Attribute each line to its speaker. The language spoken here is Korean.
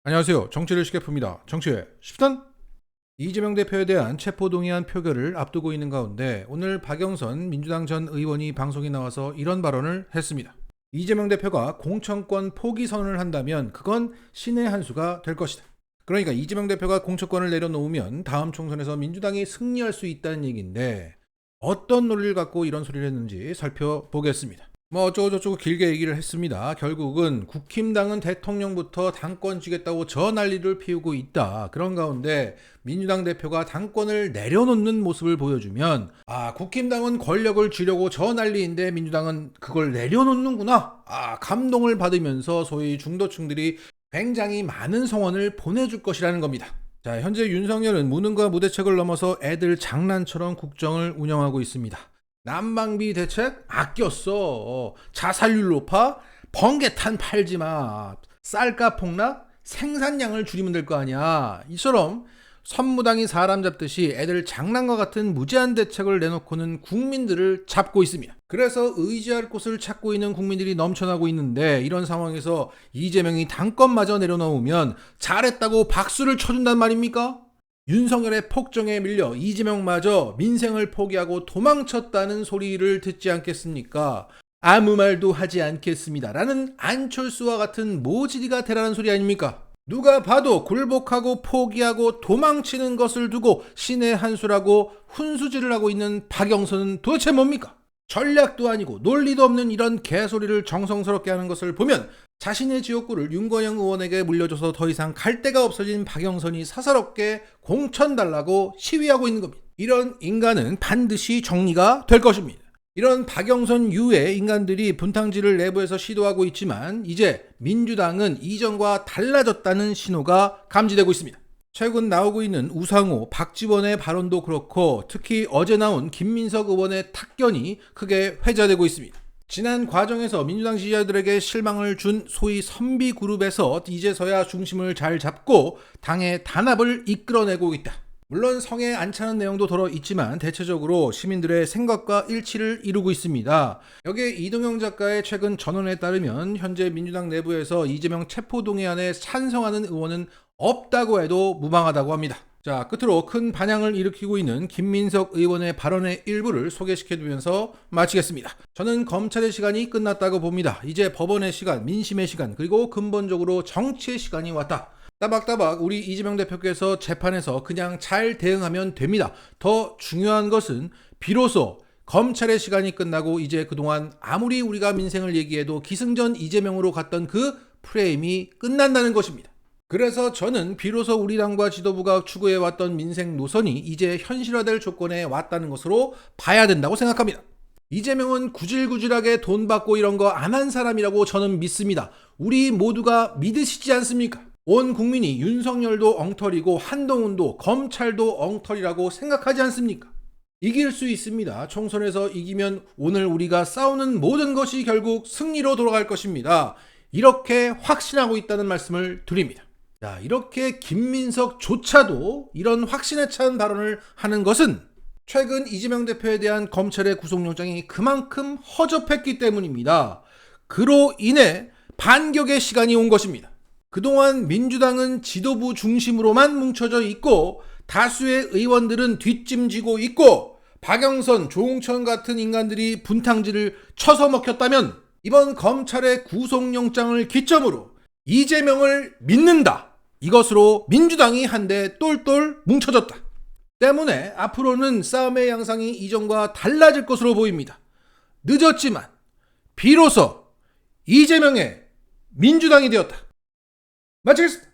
Speaker 1: 안녕하세요. 정치를 쉽게 풉니다. 정치의 쉽단 이재명 대표에 대한 체포동의안 표결을 앞두고 있는 가운데 오늘 박영선 민주당 전 의원이 방송에 나와서 이런 발언을 했습니다. 이재명 대표가 공천권 포기 선언을 한다면 그건 신의 한 수가 될 것이다. 그러니까 이재명 대표가 공천권을 내려놓으면 다음 총선에서 민주당이 승리할 수 있다는 얘기인데 어떤 논리를 갖고 이런 소리를 했는지 살펴보겠습니다. 어쩌고저쩌고 길게 얘기를 했습니다. 결국은 국힘당은 대통령부터 당권 주겠다고 저 난리를 피우고 있다. 그런 가운데 민주당 대표가 당권을 내려놓는 모습을 보여주면 국힘당은 권력을 쥐려고 저 난리인데 민주당은 그걸 내려놓는구나. 감동을 받으면서 소위 중도층들이 굉장히 많은 성원을 보내줄 것이라는 겁니다. 자, 현재 윤석열은 무능과 무대책을 넘어서 애들 장난처럼 국정을 운영하고 있습니다. 난방비 대책 아꼈어. 자살률 높아. 번개탄 팔지마. 쌀값 폭락. 생산량을 줄이면 될 거 아니야. 이처럼 선무당이 사람 잡듯이 애들 장난과 같은 무제한 대책을 내놓고는 국민들을 잡고 있습니다. 그래서 의지할 곳을 찾고 있는 국민들이 넘쳐나고 있는데 이런 상황에서 이재명이 당권마저 내려놓으면 잘했다고 박수를 쳐준단 말입니까? 윤석열의 폭정에 밀려 이재명마저 민생을 포기하고 도망쳤다는 소리를 듣지 않겠습니까? 아무 말도 하지 않겠습니다. 라는 안철수와 같은 모지리가 되라는 소리 아닙니까? 누가 봐도 굴복하고 포기하고 도망치는 것을 두고 신의 한 수라고 훈수질을 하고 있는 박영선은 도대체 뭡니까? 전략도 아니고 논리도 없는 이런 개소리를 정성스럽게 하는 것을 보면 자신의 지역구를 윤건영 의원에게 물려줘서 더 이상 갈 데가 없어진 박영선이 사사롭게 공천 달라고 시위하고 있는 겁니다. 이런 인간은 반드시 정리가 될 것입니다. 이런 박영선 유의 인간들이 분탕질을 내부에서 시도하고 있지만 이제 민주당은 이전과 달라졌다는 신호가 감지되고 있습니다. 최근 나오고 있는 우상호, 박지원의 발언도 그렇고 특히 어제 나온 김민석 의원의 탁견이 크게 회자되고 있습니다. 지난 과정에서 민주당 지지자들에게 실망을 준 소위 선비그룹에서 이제서야 중심을 잘 잡고 당의 단합을 이끌어내고 있다. 물론 성에 안 차는 내용도 들어 있지만 대체적으로 시민들의 생각과 일치를 이루고 있습니다. 여기에 이동영 작가의 최근 전언에 따르면 현재 민주당 내부에서 이재명 체포동의안에 찬성하는 의원은 없다고 해도 무방하다고 합니다. 자, 끝으로 큰 반향을 일으키고 있는 김민석 의원의 발언의 일부를 소개시켜두면서 마치겠습니다. 저는 검찰의 시간이 끝났다고 봅니다. 이제 법원의 시간, 민심의 시간, 그리고 근본적으로 정치의 시간이 왔다. 따박따박 우리 이재명 대표께서 재판에서 그냥 잘 대응하면 됩니다. 더 중요한 것은 비로소 검찰의 시간이 끝나고 이제 그동안 아무리 우리가 민생을 얘기해도 기승전 이재명으로 갔던 그 프레임이 끝난다는 것입니다. 그래서 저는 비로소 우리 당과 지도부가 추구해왔던 민생 노선이 이제 현실화될 조건에 왔다는 것으로 봐야 된다고 생각합니다. 이재명은 구질구질하게 돈 받고 이런 거 안 한 사람이라고 저는 믿습니다. 우리 모두가 믿으시지 않습니까? 온 국민이 윤석열도 엉터리고 한동훈도 검찰도 엉터리라고 생각하지 않습니까? 이길 수 있습니다. 총선에서 이기면 오늘 우리가 싸우는 모든 것이 결국 승리로 돌아갈 것입니다. 이렇게 확신하고 있다는 말씀을 드립니다. 자, 이렇게 김민석조차도 이런 확신에 찬 발언을 하는 것은 최근 이재명 대표에 대한 검찰의 구속영장이 그만큼 허접했기 때문입니다. 그로 인해 반격의 시간이 온 것입니다. 그동안 민주당은 지도부 중심으로만 뭉쳐져 있고 다수의 의원들은 뒷짐지고 있고 박영선, 조홍천 같은 인간들이 분탕질을 쳐서 먹혔다면 이번 검찰의 구속영장을 기점으로 이재명을 믿는다. 이것으로 민주당이 한데 똘똘 뭉쳐졌다. 때문에 앞으로는 싸움의 양상이 이전과 달라질 것으로 보입니다. 늦었지만 비로소 이재명의 민주당이 되었다. 마치겠습니다.